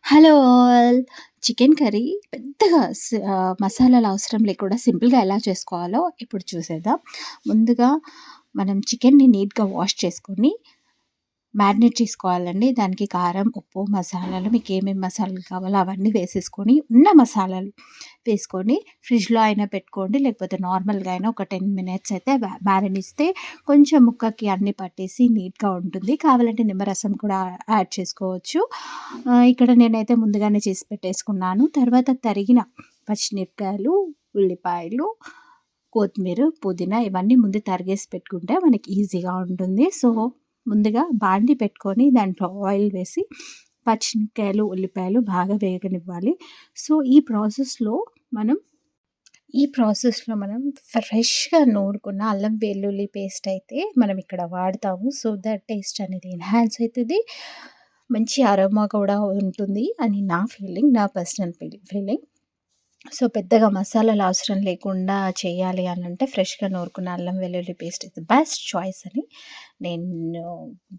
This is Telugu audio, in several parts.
Hello all. చికెన్ కర్రీ పెద్దగా మసాలాలు అవసరం లేకుండా సింపుల్‌గా ఎలా చేసుకోవాలో ఇప్పుడు చూసేద్దాం. ముందుగా మనం చికెన్‌ని నీట్‌గా వాష్ చేసుకొని మ్యారినేట్ చేసుకోవాలండి. దానికి కారం, ఉప్పు, మసాలాలు మీకేమేమి మసాలాలు కావాలో అవన్నీ వేసేసుకొని, ఉన్న మసాలాలు వేసుకొని ఫ్రిడ్జ్‌లో అయినా పెట్టుకోండి. లేకపోతే నార్మల్‌గా అయినా ఒక 10 మినిట్స్ అయితే మ్యారినిస్తే కొంచెం ముక్కకి అన్నీ పట్టేసి నీట్‌గా ఉంటుంది. కావాలంటే నిమ్మరసం కూడా యాడ్ చేసుకోవచ్చు. ఇక్కడ నేనైతే ముందుగానే చేసి పెట్టేసుకున్నాను. తర్వాత తరిగిన పచ్చిమిరపకాయలు, ఉల్లిపాయలు, కొత్తిమీర, పుదీనా ఇవన్నీ ముందు తరిగేసి పెట్టుకుంటే మనకి ఈజీగా ఉంటుంది. సో ముందుగా బాండీ పెట్టుకొని దాంట్లో ఆయిల్ వేసి పచ్చిమిరపకాయలు, ఉల్లిపాయలు బాగా వేగనివ్వాలి. సో, మనం ఈ ప్రాసెస్‌లో మనం ఫ్రెష్‌గా నూరుకున్న అల్లం వెల్లుల్లి పేస్ట్ అయితే మనం ఇక్కడ వాడతాము. సో దట్ టేస్ట్ అనేది ఎన్హాన్స్ అయితది. మంచి అరోమా కూడా ఉంటుంది అని నా ఫీలింగ్. నా పర్సనల్ ఫీలింగ్. సో, పెద్దగా మసాలాలు అవసరం లేకుండా చేయాలి అనంటే ఫ్రెష్‌గా నూరుకున్న అల్లం వెల్లుల్లి paste is the best choice అని నేను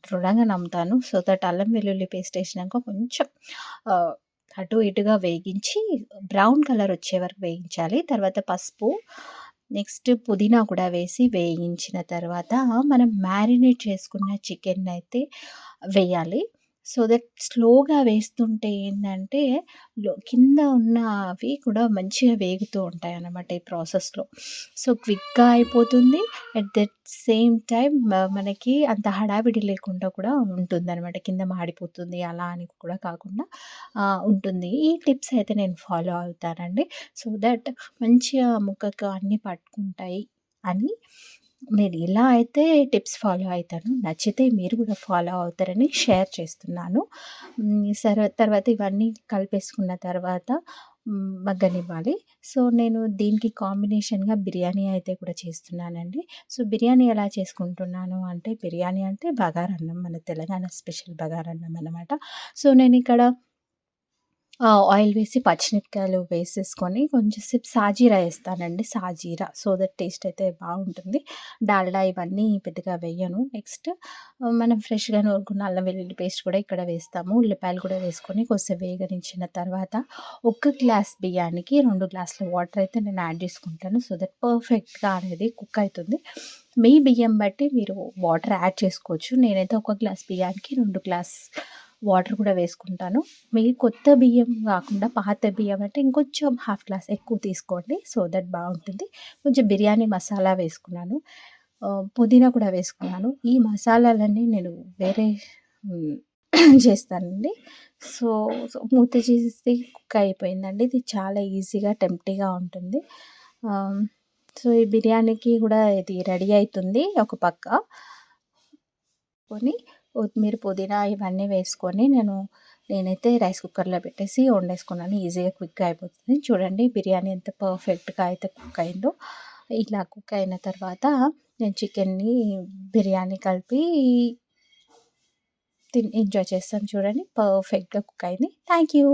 దృఢంగా నమ్ముతాను. సో దట్ అల్లం వెల్లుల్లి పేస్ట్ ఏసినాక కొంచెం ఆహ్, అటు ఇటుగా వేగించి బ్రౌన్ కలర్ వచ్చే వరకు వేయించాలి. తర్వాత పసుపు, నెక్స్ట్ పుదీనా కూడా వేసి వేయించిన తర్వాత మనం మ్యారినేట్ చేసుకున్న చికెన్నయితే వేయాలి. సో దట్ స్లోగా వేస్తుంటే ఏంటంటే కింద ఉన్నవి కూడా మంచిగా వేగుతూ ఉంటాయన్నమాట ఈ ప్రాసెస్‌లో. సో, క్విక్‌గా అయిపోతుంది. అట్ దట్ సేమ్ టైమ్ మనకి అంత హడావిడి లేకుండా కూడా ఉంటుందనమాట. కింద మాడిపోతుంది అలా అని కూడా కాకుండా ఉంటుంది. ఈ టిప్స్ అయితే నేను ఫాలో అవుతానండి. సో దట్ మంచిగా ముక్కకు అన్నీ పట్టుకుంటాయి అని నేను ఇలా అయితే టిప్స్ ఫాలో అయితాను. నచ్చితే మీరు కూడా ఫాలో అవుతారని షేర్ చేస్తున్నాను. తర్వాత ఇవన్నీ కలిపేసుకున్న తర్వాత మగ్గనివ్వాలి. సో, నేను దీనికి కాంబినేషన్‌గా బిర్యానీ అయితే కూడా చేస్తున్నానండి. సో, బిర్యానీ ఎలా చేసుకుంటున్నాను అంటే, బిర్యానీ అంటే బగారన్నం. మన తెలంగాణ స్పెషల్ బగారన్నం అనమాట. సో, నేనిక్కడ ఆయిల్ వేసి పచ్చిమిరపకాయలు వేసేసుకొని కొంచెం సేపు సాజీరా ఏస్తానండి. సాజీరా సో దట్ టేస్ట్ అయితే బావుంటుంది. డాల్డా ఇవన్నీ పెద్దగా వేయను. నెక్స్ట్ మనం ఫ్రెష్‌గా నూరుకున్న అల్లం వెల్లుల్లి పేస్ట్ కూడా ఇక్కడ వేస్తాము. ఉల్లిపాయలు కూడా వేసుకొని కొద్దిసేపు వేగనించిన తర్వాత ఒక గ్లాస్ బియ్యానికి 2 గ్లాసుల వాటర్ అయితే నేను యాడ్ చేసుకుంటాను. సో దట్ పర్ఫెక్ట్‌గా అనేది కుక్ అయితుంది. మీ బియ్యం బట్టి మీరు వాటర్ యాడ్ చేసుకోవచ్చు. నేనైతే ఒక గ్లాస్ బియ్యానికి 2 గ్లాస్ వాటర్ కూడా వేసుకుంటాను. మీరు కొత్త బియ్యం గాకుండా పాత బియ్యం అంటే ఇంకొంచెం హాఫ్ గ్లాస్ ఎక్కువ తీసుకోండి. సో దట్ బావుంటుంది. కొంచెం బిర్యానీ మసాలా వేసుకున్నాను. పుదీనా కూడా వేసుకున్నాను. ఈ మసాలాలన్నీ నేను వేరే హ్మ్. చేస్తానండి. సో, మూత చేసేసి కుక్ అయిపోయిందండి. ఇది చాలా ఈజీగా టెంప్టీగా ఉంటుంది. ఆహ్, సో, ఈ బిర్యానీకి కూడా ఇది రెడీ అయితుంది ఒక పక్క. కొని కొత్తిమీర, పుదీనా ఇవన్నీ వేసుకొని నేనైతే రైస్ కుక్కర్‌లో పెట్టేసి వండేసుకున్నాను. ఈజీగా క్విక్‌గా అయిపోతుంది. చూడండి బిర్యానీ ఎంత పర్ఫెక్ట్‌గా అయితే కుక్ అయిందో. ఇలా కుక్ అయిన తర్వాత నేను చికెన్‌ని బిర్యానీ కలిపి ఎంజాయ్ చేస్తాను చూడండి. పర్ఫెక్ట్‌గా కుక్ అయింది. Thank you.